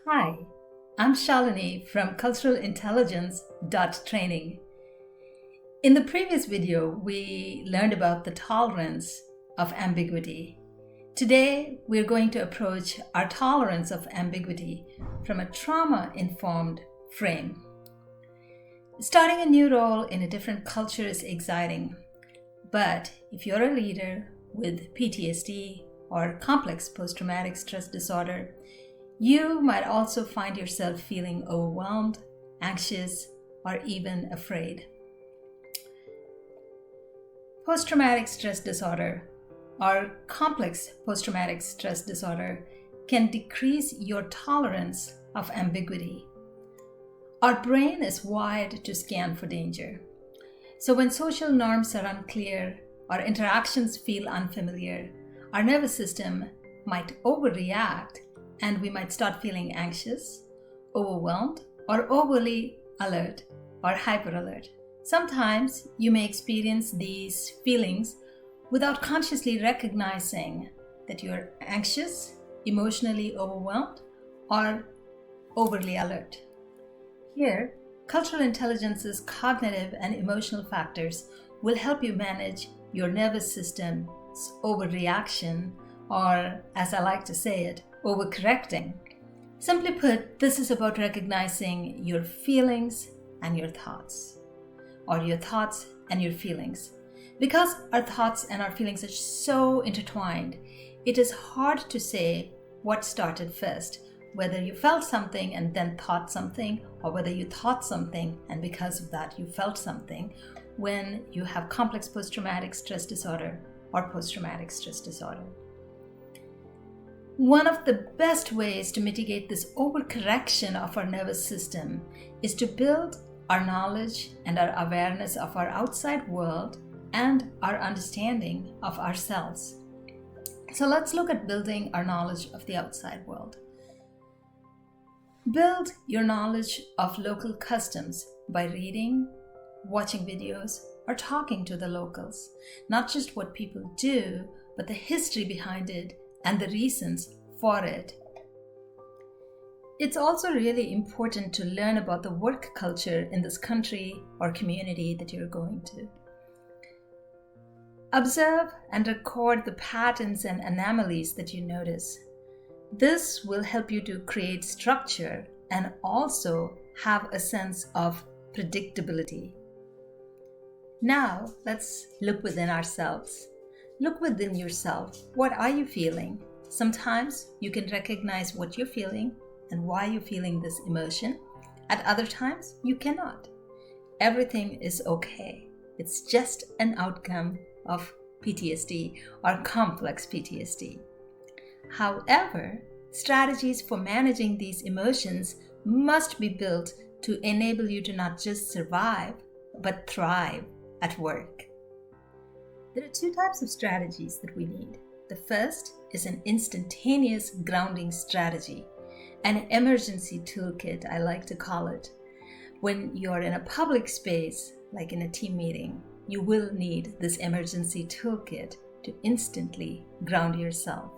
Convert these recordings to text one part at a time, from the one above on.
Hi, I'm Shalini from CulturalIntelligence.training. In the previous video, we learned about the tolerance of ambiguity. Today, we're going to approach our tolerance of ambiguity from a trauma-informed frame. Starting a new role in a different culture is exciting, but if you're a leader with PTSD or complex post-traumatic stress disorder, you might also find yourself feeling overwhelmed, anxious, or even afraid. Post-traumatic stress disorder or complex post-traumatic stress disorder can decrease your tolerance of ambiguity. Our brain is wired to scan for danger. So when social norms are unclear or interactions feel unfamiliar, our nervous system might overreact and we might start feeling anxious, overwhelmed, or overly alert or hyper-alert. Sometimes you may experience these feelings without consciously recognizing that you're anxious, emotionally overwhelmed, or overly alert. Here, cultural intelligence's cognitive and emotional factors will help you manage your nervous system's overreaction, or as I like to say it, overcorrecting. Simply put, this is about recognizing your feelings and your thoughts, or your thoughts and your feelings. Because our thoughts and our feelings are so intertwined, it is hard to say what started first, whether you felt something and then thought something, or whether you thought something and because of that you felt something when you have complex post-traumatic stress disorder or post-traumatic stress disorder. One of the best ways to mitigate this overcorrection of our nervous system is to build our knowledge and our awareness of our outside world and our understanding of ourselves. So let's look at building our knowledge of the outside world. Build your knowledge of local customs by reading, watching videos, or talking to the locals. Not just what people do, but the history behind it and the reasons for it. It's also really important to learn about the work culture in this country or community that you're going to. Observe and record the patterns and anomalies that you notice. This will help you to create structure and also have a sense of predictability. Now, let's look within ourselves. Look within yourself. What are you feeling? Sometimes you can recognize what you're feeling and why you're feeling this emotion. At other times, you cannot. Everything is okay. It's just an outcome of PTSD or complex PTSD. However, strategies for managing these emotions must be built to enable you to not just survive, but thrive at work. There are two types of strategies that we need. The first is an instantaneous grounding strategy, an emergency toolkit, I like to call it. When you're in a public space, like in a team meeting, you will need this emergency toolkit to instantly ground yourself.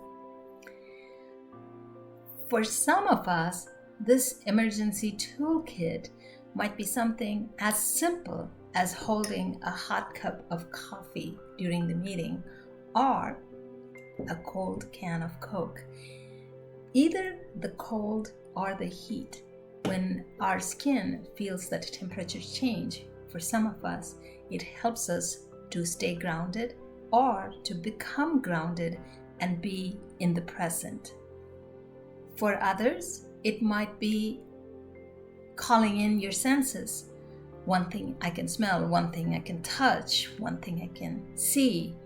For some of us, this emergency toolkit might be something as simple as holding a hot cup of coffee during the meeting or a cold can of Coke. Either the cold or the heat, when our skin feels that temperature change, for some of us, it helps us to stay grounded or to become grounded and be in the present. For others, it might be calling in your senses. One thing I can smell, one thing I can touch, one thing I can see.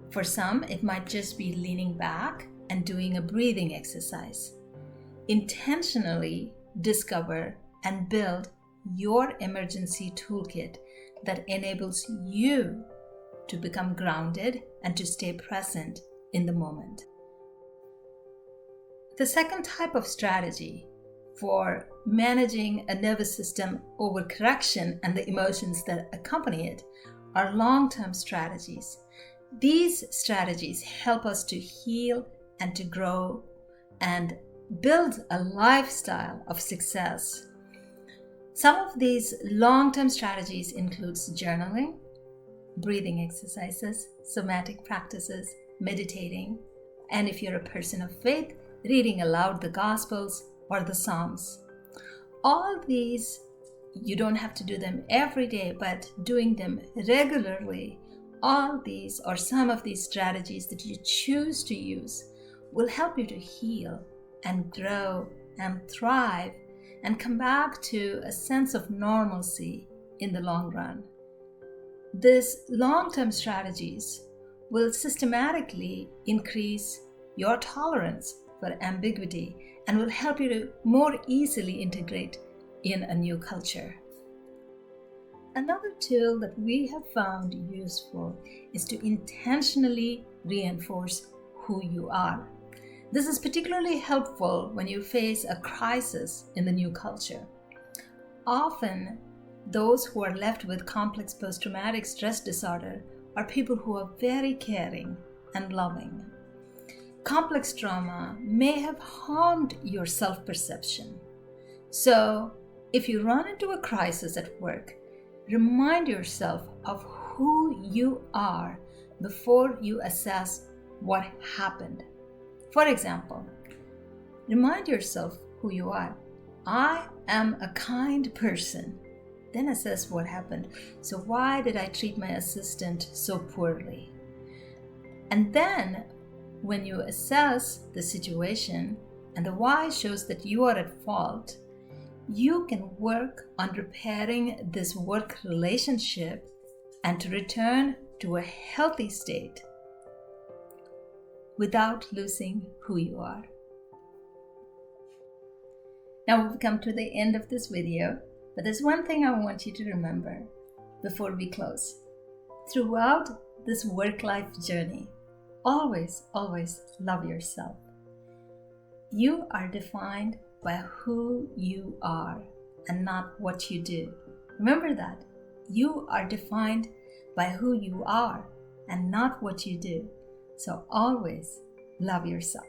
For some, it might just be leaning back and doing a breathing exercise. Intentionally discover and build your emergency toolkit that enables you to become grounded and to stay present in the moment. The second type of strategy for managing a nervous system overcorrection and the emotions that accompany it are long-term strategies. These strategies help us to heal and to grow and build a lifestyle of success. Some of these long-term strategies includes journaling, breathing exercises, somatic practices, meditating, and if you're a person of faith, reading aloud the Gospels or the Psalms. All these, you don't have to do them every day, but doing them regularly, all these or some of these strategies that you choose to use will help you to heal and grow and thrive and come back to a sense of normalcy in the long run. These long-term strategies will systematically increase your tolerance for ambiguity and will help you to more easily integrate in a new culture. Another tool that we have found useful is to intentionally reinforce who you are. This is particularly helpful when you face a crisis in the new culture. Often, those who are left with complex post-traumatic stress disorder are people who are very caring and loving. Complex trauma may have harmed your self-perception. So, if you run into a crisis at work, remind yourself of who you are before you assess what happened. For example, remind yourself who you are. I am a kind person. Then assess what happened. So why did I treat my assistant so poorly? And then when you assess the situation and the why shows that you are at fault, you can work on repairing this work relationship and to return to a healthy state without losing who you are. Now we've come to the end of this video, but there's one thing I want you to remember before we close. Throughout this work-life journey, always love yourself. You are defined by who you are and not what you do. Remember that. You are defined by who you are and not what you do. So always love yourself.